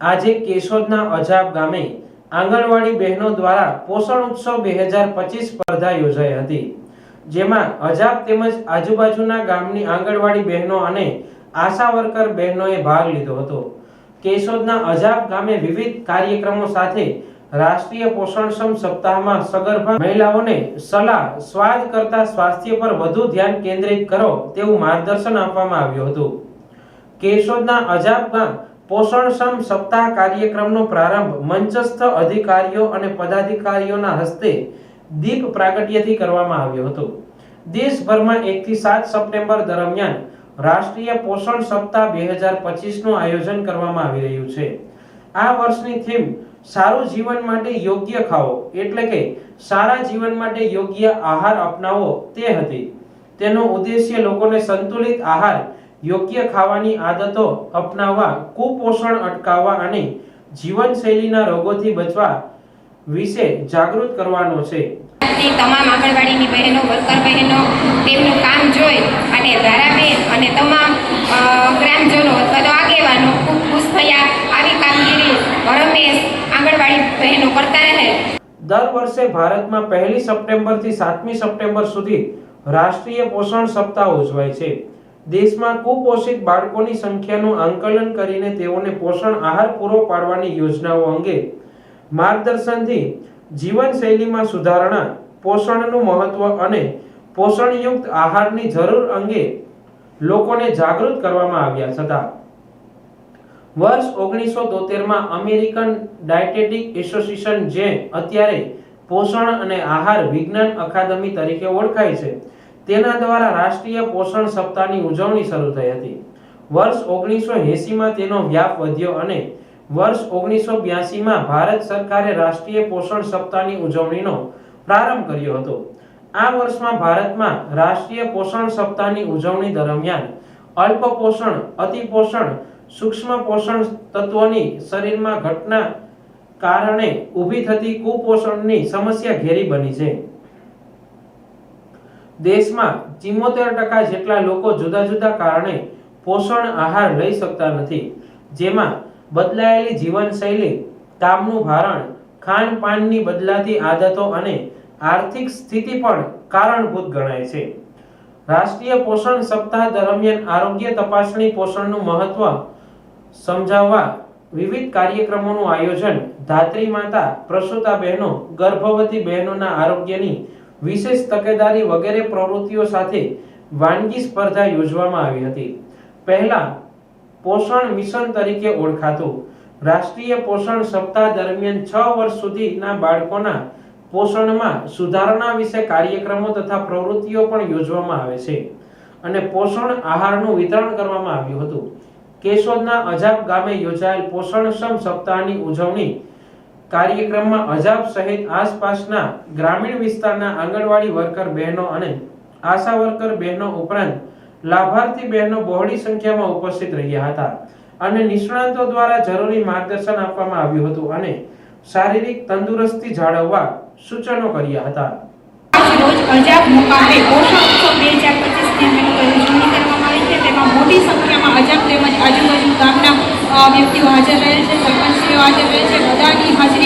આજે કેશોદના અજાબ ગામે આંગણવાડી બહેનો દ્વારા પોષણ ઉત્સવ 2025 સ્પર્ધા યોજાઈ હતી, જેમાં અજાબ તેમજ આજુબાજુના ગામની આંગણવાડી બહેનો અને આશા વર્કર બહેનોએ ભાગ લીધો હતો। કેશોદના અજાબ ગામે વિવિધ કાર્યક્રમો સાથે રાષ્ટ્રીય પોષણક્ષમ સપ્તાહમાં સગર્ભા મહિલાઓને સલાહ સ્વાદ કરતા સ્વાસ્થ્ય પર વધુ ધ્યાન કેન્દ્રિત કરો તેવું માર્ગદર્શન આપવામાં આવ્યું હતું। કેશોદના અજાબ ગામ પોષણક્ષમ સપ્તાહ કાર્યક્રમનો પ્રારંભ મંચસ્થ અધિકારીઓ અને પદાધિકારીઓના હસ્તે દીપ પ્રાગટ્યથી કરવામાં આવ્યો હતો। દેશભરમાં 1 થી 7 સપ્ટેમ્બર દરમિયાન રાષ્ટ્રીય પોષણ સપ્તાહ 2025 નું આયોજન કરવામાં આવી રહ્યું છે। આ વર્ષની થીમ સારું જીવન માટે યોગ્ય ખાઓ એટલે કે સારા જીવન માટે યોગ્ય આહાર અપનાવો તે હતી। તેનો ઉદ્દેશ્ય લોકોને સંતુલિત આહાર, યોગ્ય ખાવાની આદતો અપનાવવા, કુપોષણ અટકાવવા અને જીવનશૈલીના રોગોથી બચવા વિશે જાગૃત કરવાનો છે। તમામ આંગણવાડીની બહેનો, વર્કર બહેનો તેમનું કામ જોઈ અને ધારાબેન અને તમામ ગ્રામજનો અથવા તો આગેવાનો ખૂબ ખુશ થયા। આવી કામગીરી હંમેશ આંગણવાડી બહેનો કરતા રહે। દર વર્ષે ભારતમાં 1 સપ્ટેમ્બરથી 7મી સપ્ટેમ્બર સુધી રાષ્ટ્રીય પોષણ સપ્તાહ ઉજવાય છે। દેશમાં કુપોષિત બાળકોની સંખ્યાનું આંકલન કરીને તેઓને પોષણ આહાર પૂરો પાડવાની યોજનાઓ અંગે માર્ગદર્શનથી જીવનશૈલીમાં સુધારણા, પોષણનું મહત્વ અને પોષણયુક્ત આહારની જરૂર અંગે લોકોને જાગૃત કરવામાં આવ્યા હતા। વર્ષ 1973માં અમેરિકન ડાયટેટિક એસોસિએશન, જે અત્યારે પોષણ અને આહાર વિજ્ઞાન અકાદમી તરીકે ઓળખાય છે, તેના દ્વારા રાષ્ટ્રીય પોષણ સપ્તાહની ઉજવણી શરૂ થઈ હતી। વર્ષ 1980માં તેનો વ્યાપ વધ્યો અને વર્ષ 1982માં ભારત સરકારે રાષ્ટ્રીય પોષણ સપ્તાહની ઉજવણીનો પ્રારંભ કર્યો હતો। આ વર્ષમાં ભારતમાં રાષ્ટ્રીય પોષણ સપ્તાહની ઉજવણી દરમિયાન અલ્પ પોષણ, અતિપોષણ, સૂક્ષ્મ પોષણ તત્વોની શરીરમાં ઘટના કારણે ઊભી થતી કુપોષણની સમસ્યા ઘેરી બની છે। દેશમાં 74% જેટલા લોકો જુદા જુદા કારણે પોષણ આહાર લઈ શકતા નથી, જેમાં બદલાયેલી જીવનશૈલી, કામનું ભારણ, ખાનપાનની બદલાતી આદતો અને આર્થિક સ્થિતિ પણ કારણભૂત ગણાય છે। રાષ્ટ્રીય પોષણ સપ્તાહ દરમિયાન આરોગ્ય તપાસણી, પોષણનું મહત્વ સમજાવવા વિવિધ કાર્યક્રમોનું આયોજન, ધાત્રી માતા, પ્રસૂતા બહેનો, ગર્ભવતી બહેનોના આરોગ્યની વિશેષ તકેદારી વગેરે પ્રવૃત્તિઓ સાથે વાનગી સ્પર્ધા યોજવામાં આવી હતી। પહેલા પોષણ મિશન તરીકે ઓળખાતું રાષ્ટ્રીય પોષણ સપ્તાહ દરમિયાન 6 વર્ષ સુધીના બાળકોના પોષણમાં સુધારણા વિશે કાર્યક્રમો તથા પ્રવૃત્તિઓ પણ યોજવામાં આવે છે અને પોષણ આહારનું વિતરણ કરવામાં આવ્યું હતું। કેશોદના અજાબ ગામે યોજાયેલ પોષણક્ષમ સપ્તાહની ઉજવણી કાર્યક્રમમાં અજાબ સહિત આસપાસના ગ્રામીણ વિસ્તારના આંગણવાડી વર્કર બહેનો અને આશા વર્કર બહેનો ઉપરાંત લાભાર્થી બહેનો બહોળી સંખ્યામાં ઉપસ્થિત રહ્યા હતા અને નિષ્ણાતો દ્વારા જરૂરી માર્ગદર્શન આપવામાં આવ્યું હતું અને શારીરિક તંદુરસ્તી જાળવવા સૂચનો કર્યા હતા। રોજ અજાબ મુકામે પોષણ ઉત્સવ 2025ની ઉજવણી કરવામાં આવી છે। તેમાં મોટી સંખ્યામાં અજાબ તેમજ આજુબાજુ ગામના વ્યક્તિઓ હાજર રહે છે, સરપંચશ્રીઓ હાજર રહે છે। બધાની હાજરી